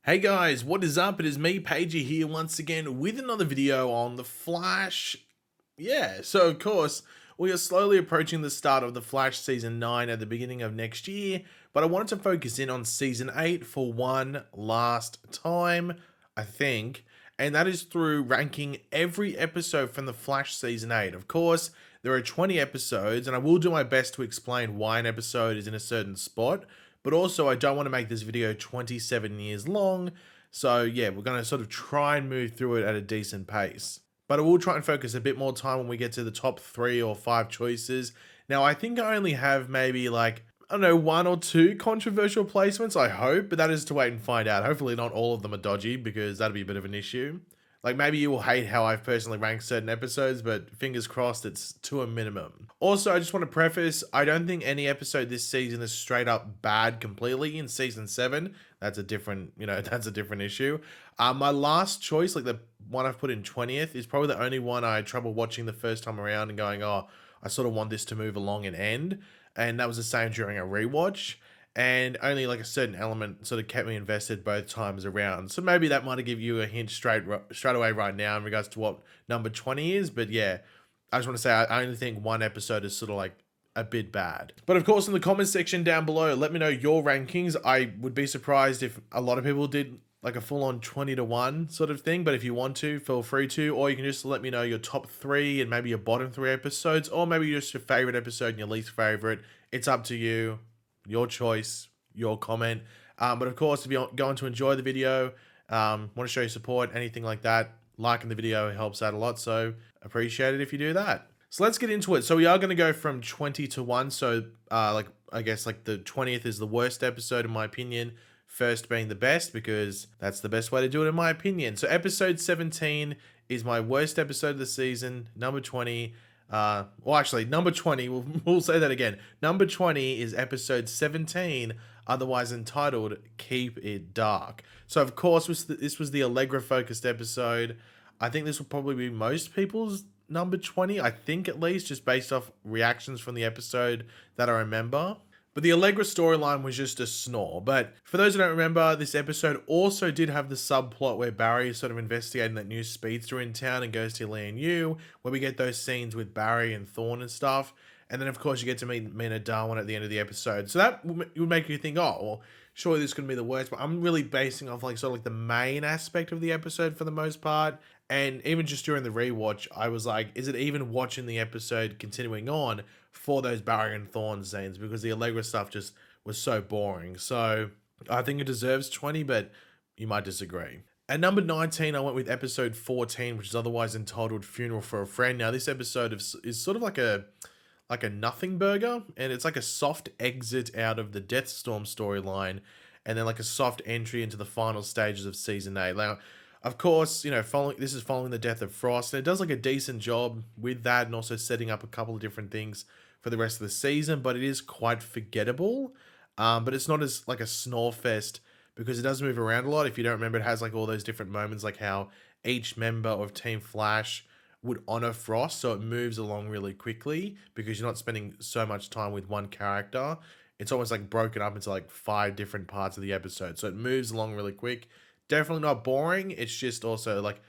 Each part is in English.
Hey guys, what is up? It is me, Pagey, here once again with another video on The Flash. So of course, we are slowly approaching the start of The Flash Season 9 at the beginning of next year, but I wanted to focus in on Season 8 for one last time, I think, and that is through ranking every episode from The Flash Season 8. Of course, there are 20 episodes, and I will do my best to explain why an episode is in a certain spot, but also I don't want to make this video 27 years long. So yeah, we're going to sort of try and move through it at a decent pace. But I will try and focus a bit more time when we get to the top 3 or 5 choices. Now, I think I only have maybe like, I don't know, 1 or 2 controversial placements, I hope, but that is to wait and find out. Hopefully not all of them are dodgy because that'd be a bit of an issue. Like maybe you will hate how I've personally ranked certain episodes, but fingers crossed it's to a minimum. Also, I just want to preface, I don't think any episode this season is straight up bad completely. In season 7, that's a different, that's a different issue. My last choice, like the one I've put in 20th, is probably the only one I had trouble watching the first time around and going, oh, I sort of want this to move along and end. And that was the same during a rewatch. And only like a certain element sort of kept me invested both times around. So maybe that might give you a hint straight away right now in regards to what number 20 is. But yeah, I just want to say I only think one episode is sort of like a bit bad. But of course, in the comments section down below, let me know your rankings. I would be surprised if a lot of people did like a full-on 20-1 sort of thing, but if you want to, feel free to, or you can just let me know your top 3 and maybe your bottom 3 episodes, or maybe just your favorite episode and your least favorite. It's up to you. Your choice, your comment. But of course, if you're going to enjoy the video, want to show your support, anything like that, liking the video helps out a lot. So appreciate it if you do that. So let's get into it. So we are going to go from 20 to 1. So I guess like the 20th is the worst episode in my opinion. First being the best because that's the best way to do it in my opinion. So episode 17 is my worst episode of the season. Number 20. Number 20, we'll say that again. Number 20 is episode 17, otherwise entitled Keep It Dark. So, of course, this was the Allegra-focused episode. I think this will probably be most people's number 20, I think at least, just based off reactions from the episode that I remember. But the Allegra storyline was just a snore. But for those who don't remember, this episode also did have the subplot where Barry is sort of investigating that new speedster in town and goes to Lian Yu, where we get those scenes with Barry and Thawne and stuff. And then, of course, you get to meet Mina Darwin at the end of the episode. So that would make you think, oh, well, surely this couldn't be the worst. But I'm really basing off like sort of like the main aspect of the episode for the most part. And even just during the rewatch, I was like, is it even watching the episode continuing on for those Barry and Thawne scenes? Because the Allegra stuff just was so boring. So I think it deserves 20, but you might disagree. At number 19, I went with episode 14, which is otherwise entitled Funeral for a Friend. Now, this episode is sort of like a nothing burger, and it's like a soft exit out of the Deathstorm storyline, and then like a soft entry into the final stages of season 8. Now, of course, this is following the death of Frost, and it does like a decent job with that and also setting up a couple of different things for the rest of the season, but it is quite forgettable. But it's not as like a snore fest because it does move around a lot. If you don't remember, it has like all those different moments, like how each member of Team Flash would honor Frost, so it moves along really quickly because you're not spending so much time with one character. It's almost like broken up into like 5 different parts of the episode, so it moves along really quick. Definitely not boring. It's just also like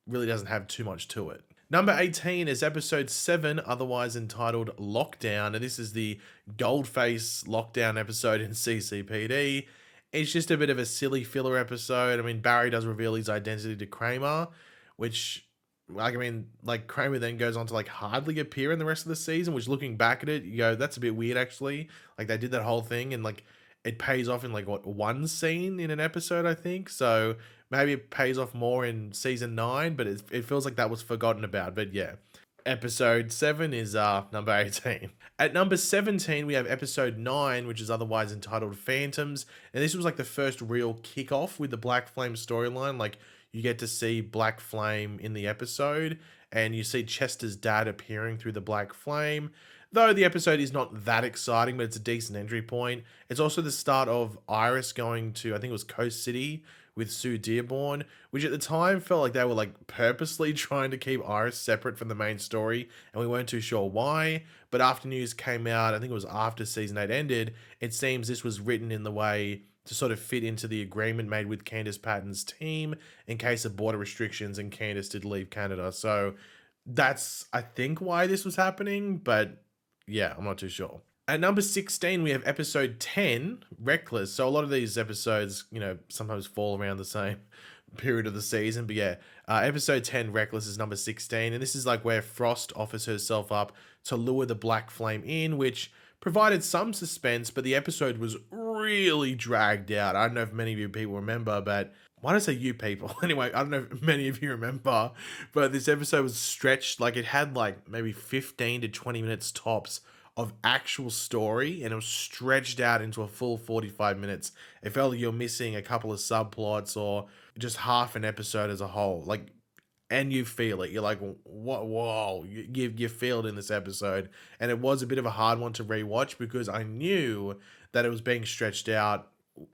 really doesn't have too much to it. Number 18 is episode 7, otherwise entitled Lockdown. And this is the Goldface lockdown episode in CCPD. It's just a bit of a silly filler episode. I mean, Barry does reveal his identity to Kramer, which, Kramer then goes on to hardly appear in the rest of the season, which looking back at it, you go, that's a bit weird actually. Like they did that whole thing and it pays off in one scene in an episode, I think. So maybe it pays off more in season 9, but it feels like that was forgotten about. But yeah, episode 7 is number 18. At number 17, we have episode 9, which is otherwise entitled Phantoms. And this was like the first real kickoff with the Black Flame storyline. Like you get to see Black Flame in the episode and you see Chester's dad appearing through the Black Flame. Though the episode is not that exciting, but it's a decent entry point. It's also the start of Iris going to, I think it was Coast City with Sue Dearborn, which at the time felt like they were like purposely trying to keep Iris separate from the main story, and we weren't too sure why. But after news came out, I think it was after season 8 ended, it seems this was written in the way to sort of fit into the agreement made with Candice Patton's team in case of border restrictions and Candice did leave Canada. So that's, I think, why this was happening, but yeah, I'm not too sure. At number 16, we have episode 10, Reckless. So a lot of these episodes, sometimes fall around the same period of the season. But yeah, episode 10, Reckless, is number 16. And this is like where Frost offers herself up to lure the Black Flame in, which provided some suspense, but the episode was really dragged out. I don't know if many of you people remember, but why did I say you people? Anyway, I don't know if many of you remember, but this episode was stretched. Like, it had like maybe 15 to 20 minutes tops of actual story, and it was stretched out into a full 45 minutes. It felt like you're missing a couple of subplots or just half an episode as a whole. Like, and you feel it. You're like, what? Whoa! You feel it in this episode, and it was a bit of a hard one to rewatch because I knew that it was being stretched out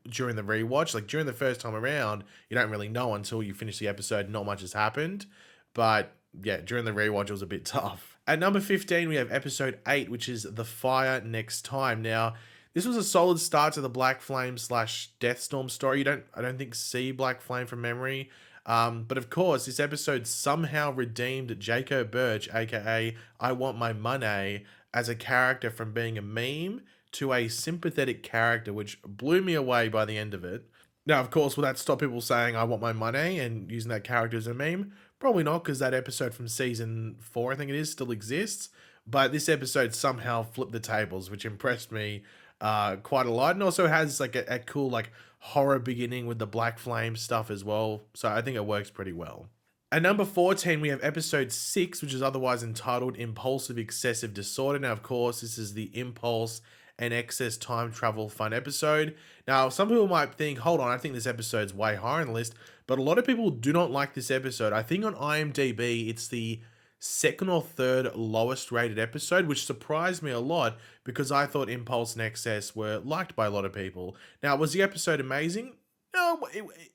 during the rewatch. Like, during the first time around, you don't really know until you finish the episode. Not much has happened, but yeah, during the rewatch, it was a bit tough. At number 15, we have episode 8, which is The Fire Next Time. Now, this was a solid start to the Black Flame / Deathstorm story. I don't think see Black Flame from memory. But of course, this episode somehow redeemed Jacob Birch, aka I Want My Money, as a character from being a meme to a sympathetic character, which blew me away by the end of it. Now, of course, will that stop people saying I want my money and using that character as a meme? Probably not, because that episode from season 4, I think it is, still exists. But this episode somehow flipped the tables, which impressed me quite a lot, and also has like a cool like horror beginning with the Black Flame stuff as well. So I think it works pretty well. At number 14, we have episode 6, which is otherwise entitled Impulsive Excessive Disorder. Now, of course, this is the impulse and excess time travel fun episode. Now, some people might think, hold on, I think this episode's way higher on the list, but a lot of people do not like this episode. I think on IMDb, it's the second or third lowest rated episode, which surprised me a lot because I thought Impulse and Excess were liked by a lot of people. Now, was the episode amazing? No,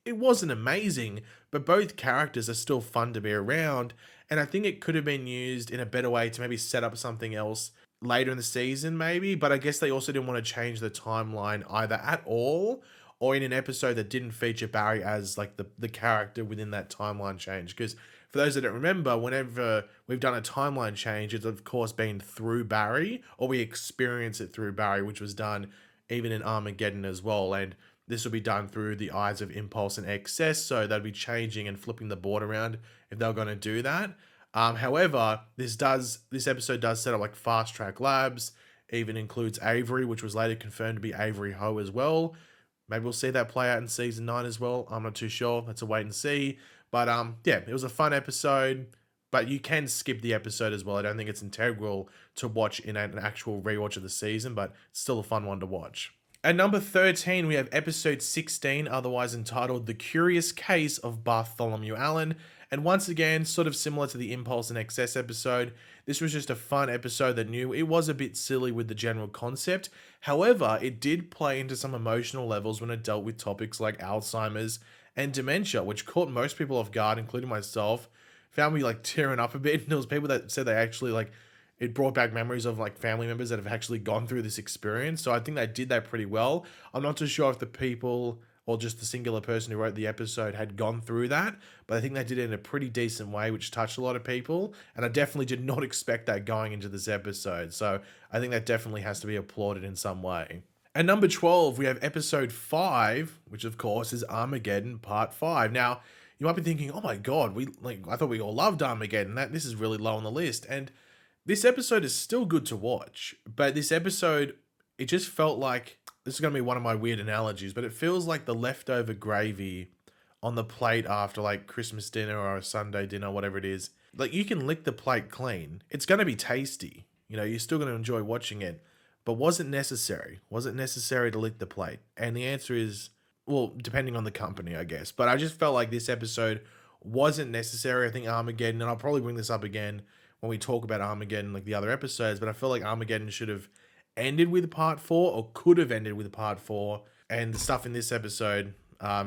it wasn't amazing, but both characters are still fun to be around, and I think it could have been used in a better way to maybe set up something else later in the season maybe, but I guess they also didn't want to change the timeline either at all or in an episode that didn't feature Barry as like the character within that timeline change. Because for those that don't remember, whenever we've done a timeline change, it's of course been through Barry, or we experience it through Barry, which was done even in Armageddon as well. And this will be done through the eyes of Impulse and Excess, so they'll be changing and flipping the board around if they're going to do that. However, this episode does set up like Fast Track Labs, even includes Avery, which was later confirmed to be Avery Ho as well. Maybe we'll see that play out in season 9 as well. I'm not too sure. That's a wait and see. But yeah, it was a fun episode, but you can skip the episode as well. I don't think it's integral to watch in an actual rewatch of the season, but it's still a fun one to watch. At number 13, we have episode 16, otherwise entitled The Curious Case of Bartholomew Allen. And once again, sort of similar to the Impulse and Excess episode, this was just a fun episode that knew it was a bit silly with the general concept. However, it did play into some emotional levels when it dealt with topics like Alzheimer's and dementia, which caught most people off guard, including myself. Found me like tearing up a bit. And there was people that said they actually like, it brought back memories of like family members that have actually gone through this experience. So I think they did that pretty well. I'm not too sure if the people or just the singular person who wrote the episode had gone through that, but I think they did it in a pretty decent way, which touched a lot of people. And I definitely did not expect that going into this episode. So I think that definitely has to be applauded in some way. At number 12, we have episode 5, which of course is Armageddon Part 5. Now, you might be thinking, oh my God, I thought we all loved Armageddon. This is really low on the list. And this episode is still good to watch, but this episode, it just felt like, this is going to be one of my weird analogies, but it feels like the leftover gravy on the plate after like Christmas dinner or a Sunday dinner, whatever it is. Like, you can lick the plate clean. It's going to be tasty. You're still going to enjoy watching it, but was it necessary? Was it necessary to lick the plate? And the answer is, well, depending on the company, I guess. But I just felt like this episode wasn't necessary. I think Armageddon, and I'll probably bring this up again when we talk about Armageddon, like the other episodes, but I feel like Armageddon should have ended with part 4, or could have ended with part 4, and the stuff in this episode,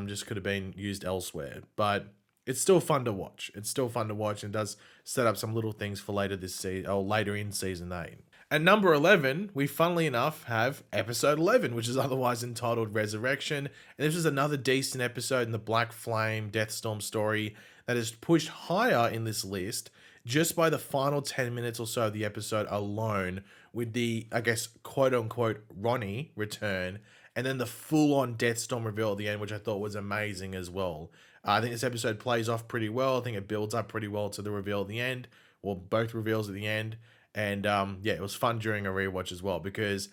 Just could have been used elsewhere, but it's still fun to watch. It's still fun to watch and does set up some little things for later this season or later in season 8. At number 11, we funnily enough have episode 11, which is otherwise entitled Resurrection. And this is another decent episode in the Black Flame Deathstorm story that is pushed higher in this list just by the final 10 minutes or so of the episode alone, with the, I guess, quote unquote, Ronnie return, and then the full on Deathstorm reveal at the end, which I thought was amazing as well. I think this episode plays off pretty well. I think it builds up pretty well to the reveal at the end, or both reveals at the end. And yeah, it was fun during a rewatch as well, because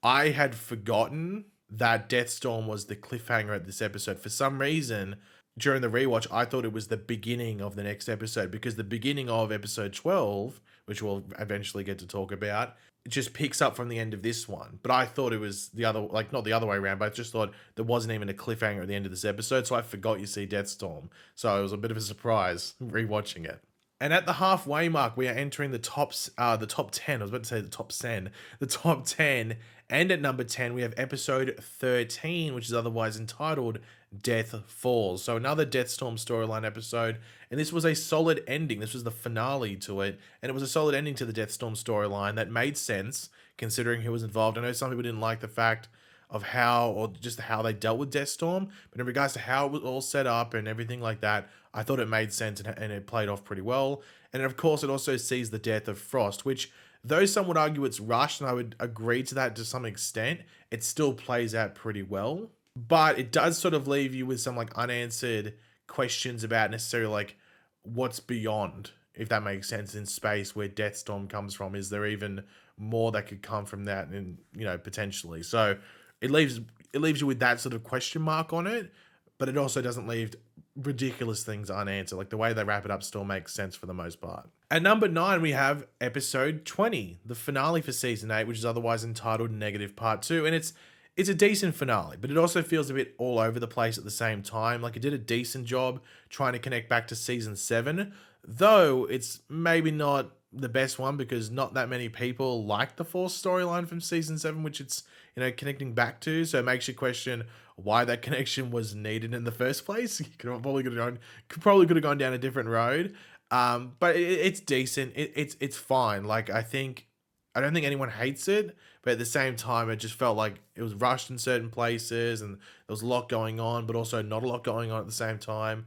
I had forgotten that Deathstorm was the cliffhanger at this episode. For some reason, during the rewatch, I thought it was the beginning of the next episode, because the beginning of episode 12, which we'll eventually get to talk about, it just picks up from the end of this one. But I thought it was the other, like, not the other way around, but I just thought there wasn't even a cliffhanger at the end of this episode, so I forgot you see Deathstorm. So it was a bit of a surprise rewatching it. And at the halfway mark, we are entering the top 10. I was about to say the top 10. The top 10. And at number 10, we have episode 13, which is otherwise entitled Death Falls. So another Deathstorm storyline episode. And this was a solid ending. This was the finale to it. And it was a solid ending to the Deathstorm storyline that made sense, considering who was involved. I know some people didn't like the fact of how, or just how they dealt with Deathstorm, but in regards to how it was all set up and everything like that, I thought it made sense and it played off pretty well. And of course, it also sees the death of Frost, which, though some would argue it's rushed, and I would agree to that to some extent, it still plays out pretty well. But it does sort of leave you with some like unanswered questions about necessarily like what's beyond, if that makes sense, in space where Deathstorm comes from. Is there even more that could come from that, and potentially? So it leaves you with that sort of question mark on it, but it also doesn't leave ridiculous things unanswered. Like, the way they wrap it up still makes sense for the most part. At number 9, we have episode 20, the finale for season 8, which is otherwise entitled Negative Part 2. And it's a decent finale, but it also feels a bit all over the place at the same time. Like, it did a decent job trying to connect back to season 7, though it's maybe not the best one, because not that many people like the Force storyline from season 7, which it's connecting back to. So it makes you question why that connection was needed in the first place. You probably could have gone down a different road. But it's decent. It's fine. Like, I don't think anyone hates it, but at the same time, it just felt like it was rushed in certain places, and there was a lot going on, but also not a lot going on at the same time.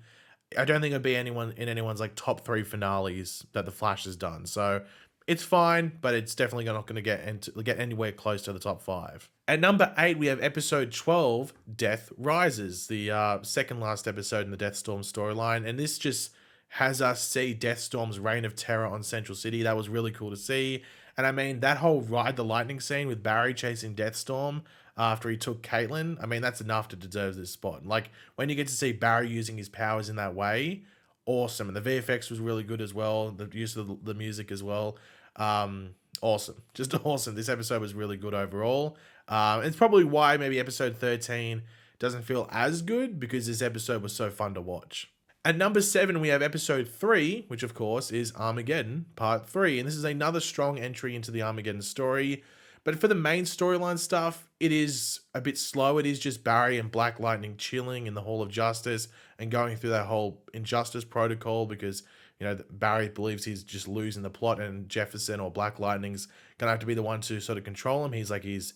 I don't think it'd be anyone's like top 3 finales that the Flash has done. So it's fine, but it's definitely not going to get anywhere close to the top 5. At number 8, we have episode 12, Death Rises, the second last episode in the Deathstorm storyline. And this just has us see Deathstorm's reign of terror on Central City. That was really cool to see. And I mean, that whole Ride the Lightning scene with Barry chasing Deathstorm after he took Caitlin, I mean, that's enough to deserve this spot. Like, when you get to see Barry using his powers in that way, awesome. And the VFX was really good as well. The use of the music as well. Awesome. Just awesome. This episode was really good overall. It's probably why maybe episode 13 doesn't feel as good, because this episode was so fun to watch. At number 7, we have episode 3, which of course is Armageddon Part 3. And this is another strong entry into the Armageddon story. But for the main storyline stuff, it is a bit slow. It is just Barry and Black Lightning chilling in the Hall of Justice and going through that whole injustice protocol, because Barry believes he's just losing the plot, and Jefferson or Black Lightning's gonna have to be the one to sort of control him. He's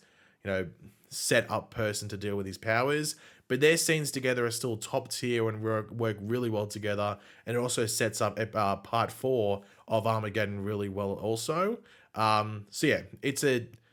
set up person to deal with his powers. But their scenes together are still top tier and work really well together. And it also sets up part 4 of Armageddon really well also. So yeah,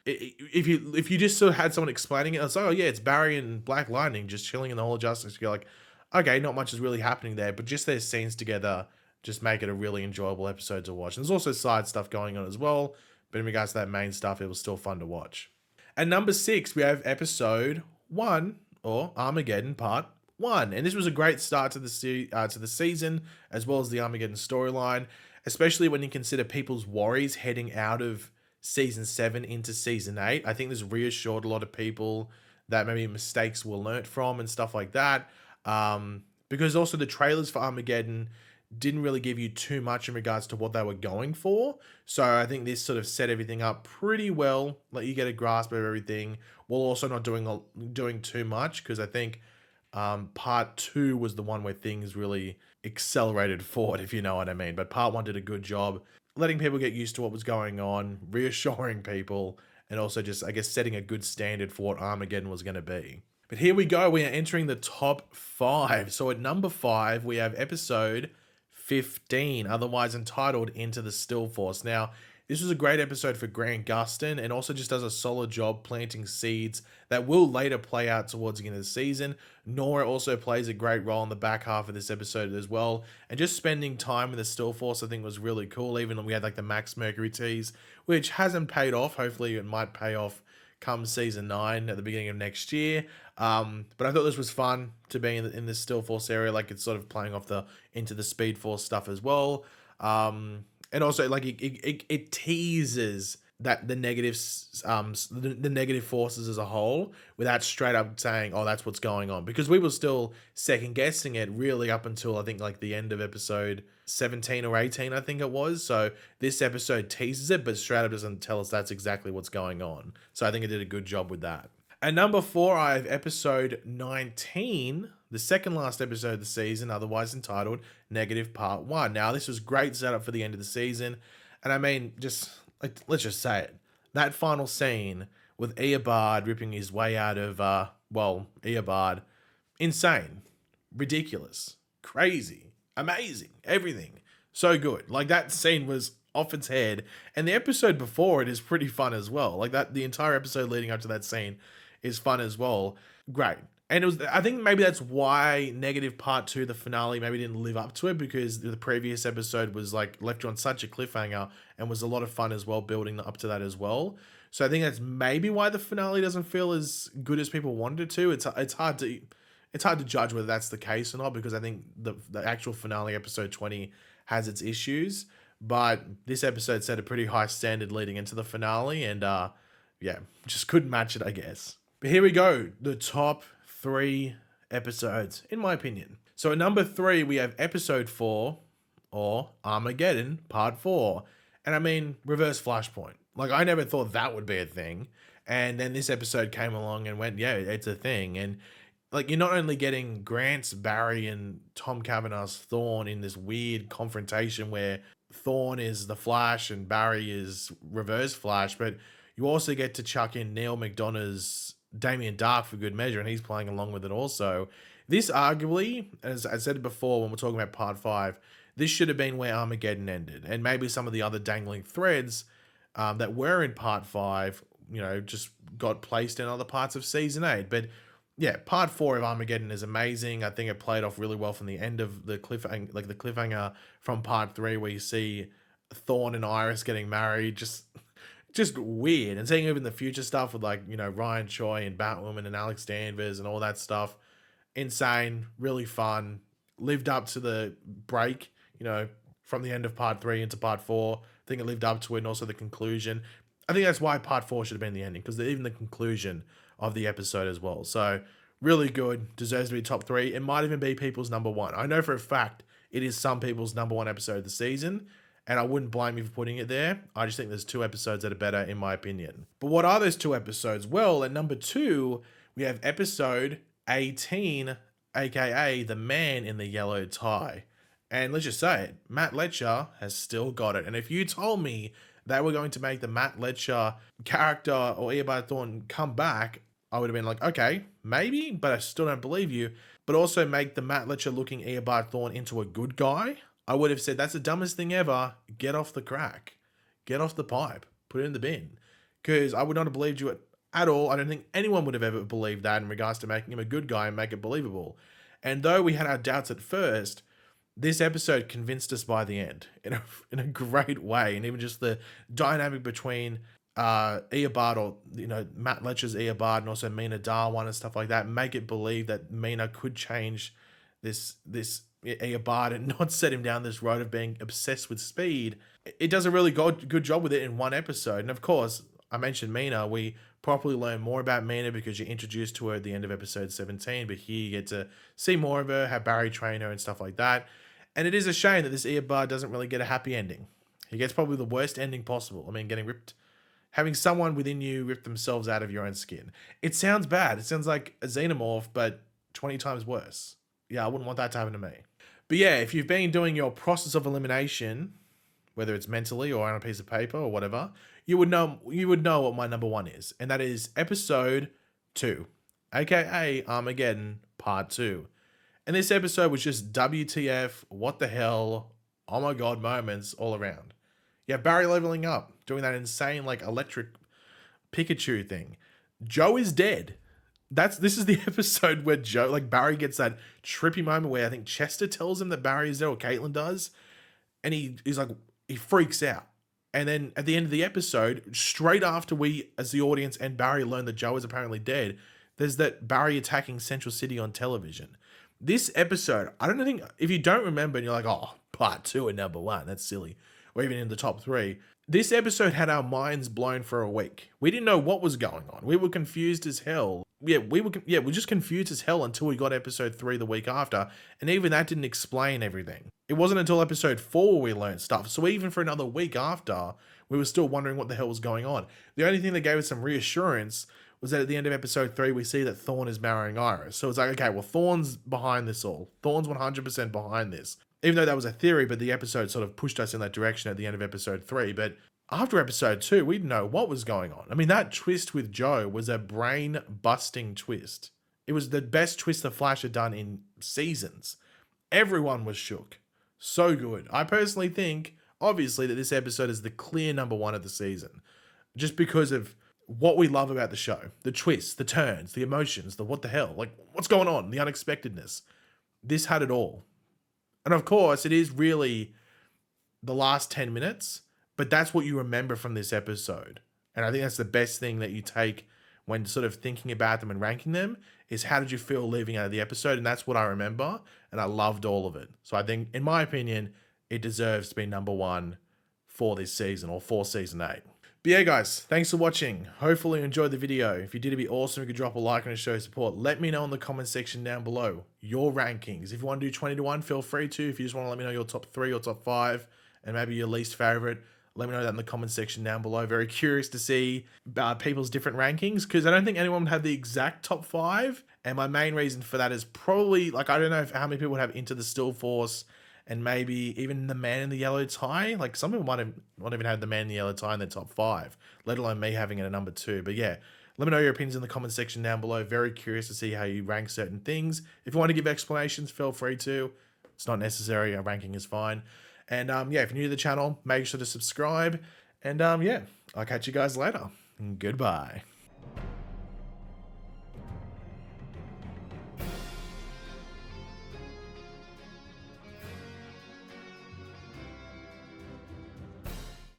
if you just sort of had someone explaining it, it's like, oh yeah, it's Barry and Black Lightning just chilling in the Hall of Justice. You're like, okay, not much is really happening there, but just their scenes together just make it a really enjoyable episode to watch. And there's also side stuff going on as well, but in regards to that main stuff, it was still fun to watch. At number 6, we have episode 1, or Armageddon Part 1. And this was a great start to the season, as well as the Armageddon storyline, especially when you consider people's worries heading out of season 7 into season 8. I think this reassured a lot of people that maybe mistakes were learnt from and stuff like that. Because also the trailers for Armageddon didn't really give you too much in regards to what they were going for. So I think this sort of set everything up pretty well, let you get a grasp of everything, while also not doing too much, because I think Part 2 was the one where things really accelerated forward, if you know what I mean. But part 1 did a good job letting people get used to what was going on, reassuring people, and also just, I guess, setting a good standard for what Armageddon was going to be. But here we go. We are entering the top 5. So at number 5, we have episode 15, otherwise entitled Into the Still Force. Now, this was a great episode for Grant Gustin and also just does a solid job planting seeds that will later play out towards the end of the season. Nora also plays a great role in the back half of this episode as well. And just spending time with the Still Force I think was really cool, even though we had like the Max Mercury tease, which hasn't paid off. Hopefully it might pay off come season 9 at the beginning of next year. But I thought this was fun to be in the Still Force area, like it's sort of playing off the into the Speed Force stuff as well. And also like it teases that the negatives, the negative forces as a whole, without straight up saying, oh, that's what's going on, because we were still second guessing it really up until I think like the end of episode 17 or 18, I think it was. So this episode teases it, but straight up doesn't tell us that's exactly what's going on. So I think it did a good job with that. At number 4, I have episode 19, the second last episode of the season, otherwise entitled Negative Part 1. Now, this was great setup for the end of the season. And I mean, just let's just say it. That final scene with Eobard ripping his way out of, Eobard, insane, ridiculous, crazy, amazing, everything. So good. Like, that scene was off its head. And the episode before it is pretty fun as well. Like, that the entire episode leading up to that scene is fun as well. Great. And it was, I think maybe that's why Negative Part 2, the finale, maybe didn't live up to it, because the previous episode was like left you on such a cliffhanger and was a lot of fun as well, building up to that as well. So I think that's maybe why the finale doesn't feel as good as people wanted it to. It's hard to judge whether that's the case or not, because I think the actual finale, episode 20, has its issues. But this episode set a pretty high standard leading into the finale, and just couldn't match it, I guess. But here we go, the top 3 episodes, in my opinion. So at number 3, we have episode 4, or Armageddon, part 4. And I mean, reverse Flashpoint. Like, I never thought that would be a thing. And then this episode came along and went, yeah, it's a thing. And like, you're not only getting Grant's Barry and Tom Cavanaugh's Thawne in this weird confrontation where Thawne is the Flash and Barry is reverse Flash, but you also get to chuck in Neil McDonough's Damien Dark for good measure, and he's playing along with it also. This arguably, as I said before when we're talking about part 5, this should have been where Armageddon ended, and maybe some of the other dangling threads that were in part 5, just got placed in other parts of season 8. But yeah, part 4 of Armageddon is amazing. I think it played off really well from the end of the cliffhanger from part 3, where you see Thawne and Iris getting married. Just weird. And seeing even the future stuff with Ryan Choi and Batwoman and Alex Danvers and all that stuff. Insane, really fun. Lived up to the break, from the end of part 3 into part 4. I think it lived up to it, and also the conclusion. I think that's why part 4 should have been the ending, because even the conclusion of the episode as well. So really good, deserves to be top 3. It might even be people's number 1. I know for a fact it is some people's number 1 episode of the season, and I wouldn't blame you for putting it there. I just think there's 2 episodes that are better, in my opinion. But what are those 2 episodes? Well, at number 2, we have episode 18, aka The Man in the Yellow Tie. And let's just say it, Matt Letcher has still got it. And if you told me they were going to make the Matt Letcher character or Eobard Thawne come back, I would have been like, okay, maybe, but I still don't believe you. But also make the Matt Letcher looking Eobard Thawne into a good guy, I would have said, that's the dumbest thing ever. Get off the crack. Get off the pipe. Put it in the bin. Because I would not have believed you at all. I don't think anyone would have ever believed that in regards to making him a good guy and make it believable. And though we had our doubts at first, this episode convinced us by the end in a great way. And even just the dynamic between Eobard, or Matt Letcher's Eobard, and also Mina Darwan and stuff like that, make it believe that Mina could change this Eobard and not set him down this road of being obsessed with speed. It does a really good job with it in one episode. And of course, I mentioned Mina. We properly learn more about Mina because you're introduced to her at the end of episode 17, but here you get to see more of her, have Barry train her and stuff like that. And it is a shame that this Eobard doesn't really get a happy ending. He gets probably the worst ending possible. I mean, having someone within you rip themselves out of your own skin. It sounds bad. It sounds like a xenomorph, but 20 times worse. Yeah, I wouldn't want that to happen to me. But yeah, if you've been doing your process of elimination, whether it's mentally or on a piece of paper or whatever, you would know what my number one is, and that is episode 2, aka Armageddon Part 2. And this episode was just WTF, what the hell, oh my god moments all around. You have Barry leveling up, doing that insane like electric Pikachu thing. Joe is dead. This is the episode where Joe, like Barry gets that trippy moment where I think Chester tells him that Barry is there, or Caitlin does, and he's like, he freaks out. And then at the end of the episode, straight after we as the audience and Barry learn that Joe is apparently dead, there's that Barry attacking Central City on television. This episode, I don't think, if you don't remember and you're like, oh, part 2 and number 1, that's silly, or even in the top 3, this episode had our minds blown for a week. We didn't know what was going on. We were confused as hell. We were just confused as hell until we got episode 3 the week after, and even that didn't explain everything. It wasn't until episode 4 we learned stuff, so even for another week after, we were still wondering what the hell was going on. The only thing that gave us some reassurance was that at the end of episode 3, we see that Thawne is marrying Iris. So it's like, okay, well, Thawne's behind this all. Thawne's 100% behind this. Even though that was a theory, but the episode sort of pushed us in that direction at the end of episode 3. But after episode 2, we didn't know what was going on. I mean, that twist with Joe was a brain-busting twist. It was the best twist the Flash had done in seasons. Everyone was shook. So good. I personally think, obviously, that this episode is the clear number 1 of the season. Just because of what we love about the show. The twists, the turns, the emotions, the what the hell. Like, what's going on? The unexpectedness. This had it all. And of course, it is really the last 10 minutes, but that's what you remember from this episode. And I think that's the best thing that you take when sort of thinking about them and ranking them, is how did you feel leaving out of the episode? And that's what I remember, and I loved all of it. So I think, in my opinion, it deserves to be number 1 for this season, or for season 8. But yeah, guys, thanks for watching. Hopefully you enjoyed the video. If you did, it'd be awesome if you could drop a like and a show your support. Let me know in the comment section down below your rankings. If you want to do 20 to 1, feel free to. If you just want to let me know your top 3 or top 5 and maybe your least favorite, let me know that in the comment section down below. Very curious to see people's different rankings, because I don't think anyone would have the exact top 5. And my main reason for that is probably, like, I don't know how many people would have Into the Still Force and maybe even the Man in the Yellow Tie. Like, some people might have not even had the Man in the Yellow Tie in their top 5, let alone me having it at number 2. But yeah, let me know your opinions in the comment section down below. Very curious to see how you rank certain things. If you want to give explanations, feel free to. It's not necessary. A ranking is fine. And yeah, if you're new to the channel, make sure to subscribe. And yeah, I'll catch you guys later. Goodbye.